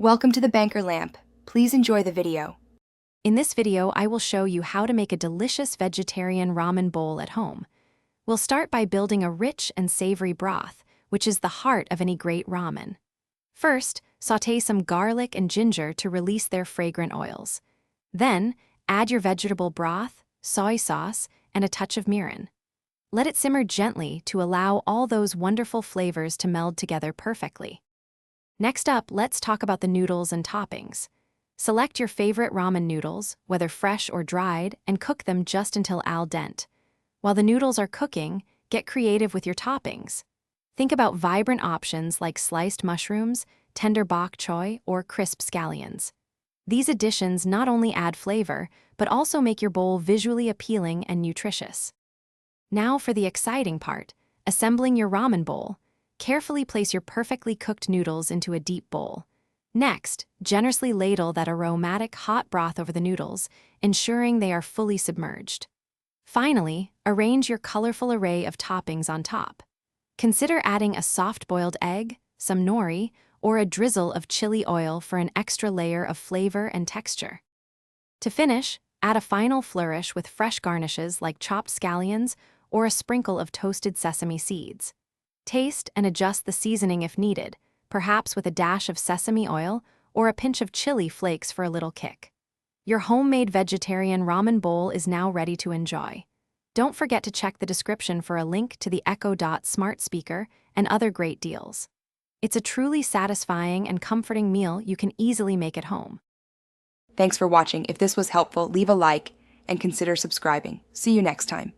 Welcome to the Banker Lamp. Please enjoy the video. In this video, I will show you how to make a delicious vegetarian ramen bowl at home. We'll start by building a rich and savory broth, which is the heart of any great ramen. First, sauté some garlic and ginger to release their fragrant oils. Then, add your vegetable broth, soy sauce, and a touch of mirin. Let it simmer gently to allow all those wonderful flavors to meld together perfectly. Next up, let's talk about the noodles and toppings. Select your favorite ramen noodles, whether fresh or dried, and cook them just until al dente. While the noodles are cooking, get creative with your toppings. Think about vibrant options like sliced mushrooms, tender bok choy, or crisp scallions. These additions not only add flavor, but also make your bowl visually appealing and nutritious. Now for the exciting part, assembling your ramen bowl. Carefully place your perfectly cooked noodles into a deep bowl. Next, generously ladle that aromatic hot broth over the noodles, ensuring they are fully submerged. Finally, arrange your colorful array of toppings on top. Consider adding a soft-boiled egg, some nori, or a drizzle of chili oil for an extra layer of flavor and texture. To finish, add a final flourish with fresh garnishes like chopped scallions or a sprinkle of toasted sesame seeds. Taste and adjust the seasoning if needed, perhaps with a dash of sesame oil or a pinch of chili flakes for a little kick. Your homemade vegetarian ramen bowl is now ready to enjoy. Don't forget to check the description for a link to the Echo Dot smart speaker and other great deals. It's a truly satisfying and comforting meal you can easily make at home. Thanks for watching. If this was helpful, leave a like and consider subscribing. See you next time.